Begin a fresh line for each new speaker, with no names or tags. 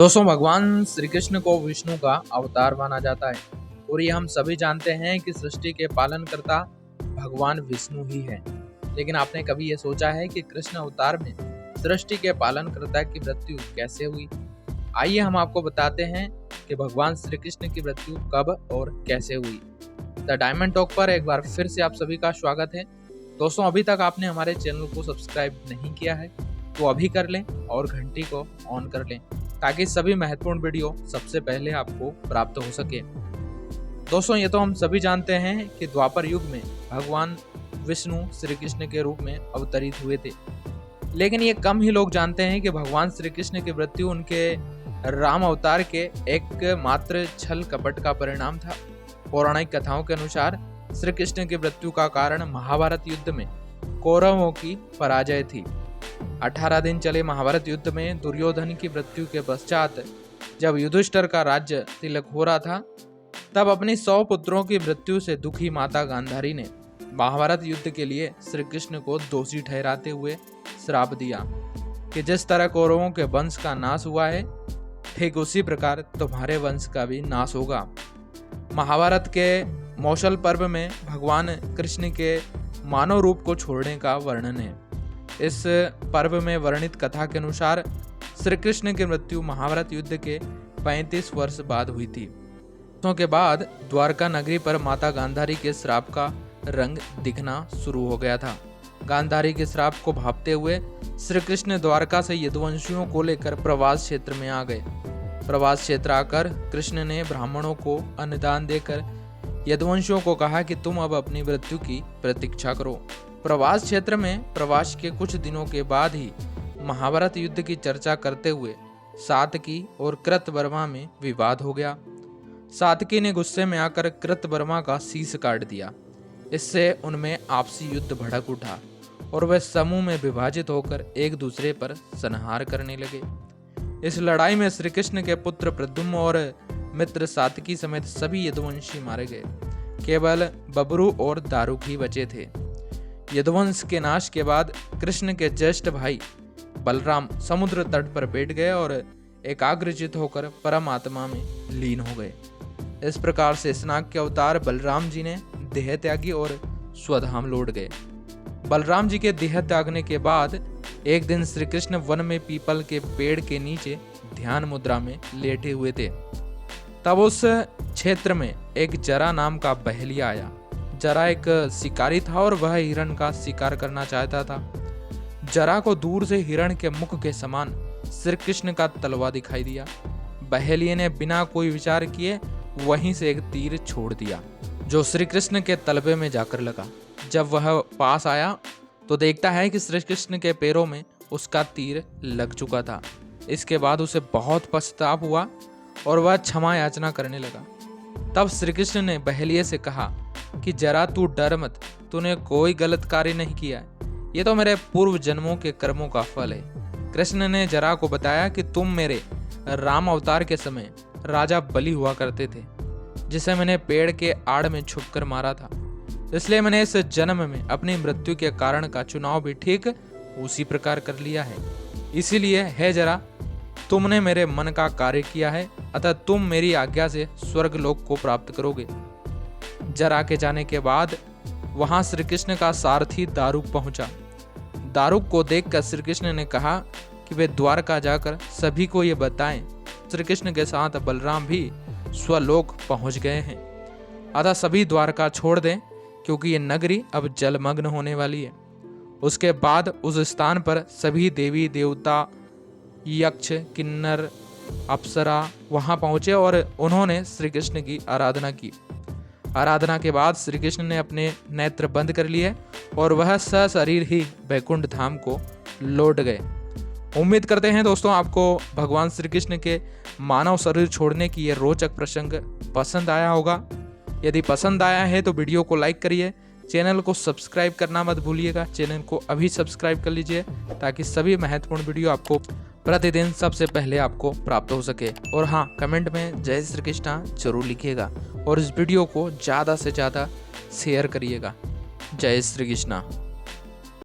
दोस्तों, भगवान श्री कृष्ण को विष्णु का अवतार माना जाता है और ये हम सभी जानते हैं कि सृष्टि के पालनकर्ता भगवान विष्णु ही है। लेकिन आपने कभी ये सोचा है कि कृष्ण अवतार में सृष्टि के पालनकर्ता की मृत्यु कैसे हुई? आइए हम आपको बताते हैं कि भगवान श्री कृष्ण की मृत्यु कब और कैसे हुई। द डायमंड टॉक पर एक बार फिर से आप सभी का स्वागत है। दोस्तों, अभी तक आपने हमारे चैनल को सब्सक्राइब नहीं किया है तो अभी कर लें और घंटी को ऑन कर लें ताकि सभी महत्वपूर्ण वीडियो सबसे पहले आपको प्राप्त हो सके। दोस्तों, ये तो हम सभी जानते हैं कि द्वापर युग में भगवान विष्णु श्री कृष्ण के रूप में अवतरित हुए थे। लेकिन ये कम ही लोग जानते हैं कि भगवान श्री कृष्ण की मृत्यु उनके राम अवतार के एक मात्र छल कपट का परिणाम था। पौराणिक कथाओं के अनुसार श्री कृष्ण की मृत्यु का कारण महाभारत युद्ध में कौरवों की पराजय थी। 18 दिन चले महाभारत युद्ध में दुर्योधन की मृत्यु के पश्चात जब युधिष्ठिर का राज्य तिलक हो रहा था, तब अपनी 100 पुत्रों की मृत्यु से दुखी माता गांधारी ने महाभारत युद्ध के लिए श्री कृष्ण को दोषी ठहराते हुए श्राप दिया कि जिस तरह कौरवों के वंश का नाश हुआ है, ठीक उसी प्रकार तुम्हारे वंश का भी नाश होगा। महाभारत के मौसल पर्व में भगवान कृष्ण के मानव रूप को छोड़ने का वर्णन है। इस पर्व में वर्णित कथा के अनुसार श्री कृष्ण की मृत्यु महाभारत युद्ध के 35 वर्ष बाद हुई थी। वर्षों के बाद द्वारका नगरी पर माता गांधारी के श्राप का रंग दिखना शुरू हो गया था। गांधारी के श्राप को भांपते हुए श्री कृष्ण द्वारका से यदुवंशियों को लेकर प्रवास क्षेत्र में आ गए। प्रवास क्षेत्र आकर कृष्ण ने ब्राह्मणों को अन्नदान देकर यदुवंशियों को कहा कि तुम अब अपनी मृत्यु की प्रतीक्षा करो। प्रवास क्षेत्र में प्रवास के कुछ दिनों के बाद ही महाभारत युद्ध की चर्चा करते हुए सातकी और कृतवर्मा में विवाद हो गया। सातकी ने गुस्से में आकर कृतवर्मा का शीश काट दिया। इससे उनमें आपसी युद्ध भड़क उठा और वे समूह में विभाजित होकर एक दूसरे पर संहार करने लगे। इस लड़ाई में श्री कृष्ण के पुत्र प्रद्युम्न और मित्र सातकी समेत सभी यदुवंशी मारे गए। केवल बबरू और दारुक ही बचे थे। यदुवंश के नाश के बाद कृष्ण के ज्येष्ठ भाई बलराम समुद्र तट पर बैठ गए और एकाग्रचित होकर परमात्मा में लीन हो गए। इस प्रकार से स्नाग के अवतार बलराम जी ने देह त्यागी और स्वधाम लौट गए। बलराम जी के देह त्यागने के बाद एक दिन श्री कृष्ण वन में पीपल के पेड़ के नीचे ध्यान मुद्रा में लेटे हुए थे। तब उस क्षेत्र में एक जरा नाम का बहेलिया आया। जरा एक शिकारी था और वह हिरण का शिकार करना चाहता था। जरा को दूर से हिरण के मुख के समान श्री कृष्ण का तलवा दिखाई दिया। बहेलिये ने बिना कोई विचार किए वहीं से एक तीर छोड़ दिया जो श्री कृष्ण के तलवे में जाकर लगा। जब वह पास आया तो देखता है कि श्री कृष्ण के पैरों में उसका तीर लग चुका था। इसके बाद उसे बहुत पछतावा हुआ और वह क्षमा याचना करने लगा। तब श्री कृष्ण ने बहेलिये से कहा कि जरा तू डर मत, तूने कोई गलत कार्य नहीं किया है। ये तो मेरे पूर्व जन्मों के कर्मों का फल है। कृष्ण ने जरा को बताया कि तुम मेरे राम अवतार के समय राजा बलि हुआ करते थे, जिसे मैंने पेड़ के आड़ में छुपकर मारा था। इसलिए मैंने इस जन्म में अपनी मृत्यु के कारण का चुनाव भी ठीक उसी प्रकार कर लिया है। इसीलिए है जरा, तुमने मेरे मन का कार्य किया है, अतः तुम मेरी आज्ञा से स्वर्ग लोक को प्राप्त करोगे। जरा के जाने के बाद वहां श्री कृष्ण का सारथी दारुक पहुंचा। दारुक को देखकर श्री कृष्ण ने कहा कि वे द्वारका जाकर सभी को ये बताएं श्री कृष्ण के साथ बलराम भी स्वलोक पहुंच गए हैं। अतः सभी द्वारका छोड़ दें क्योंकि ये नगरी अब जलमग्न होने वाली है। उसके बाद उस स्थान पर सभी देवी देवता, यक्ष, किन्नर, अप्सरा वहां पहुंचे और उन्होंने श्री कृष्ण की आराधना की। आराधना के बाद श्री कृष्ण ने अपने नेत्र बंद कर लिए और वह सशरीर ही वैकुंठ धाम को लौट गए। उम्मीद करते हैं दोस्तों आपको भगवान श्री कृष्ण के मानव शरीर छोड़ने की यह रोचक प्रसंग पसंद आया होगा। यदि पसंद आया है तो वीडियो को लाइक करिए, चैनल को सब्सक्राइब करना मत भूलिएगा। चैनल को अभी सब्सक्राइब कर लीजिए ताकि सभी महत्वपूर्ण वीडियो आपको प्रतिदिन सबसे पहले आपको प्राप्त हो सके। और हाँ, कमेंट में जय श्री कृष्णा जरूर लिखिएगा और इस वीडियो को ज़्यादा से ज़्यादा शेयर करिएगा। जय श्री कृष्णा।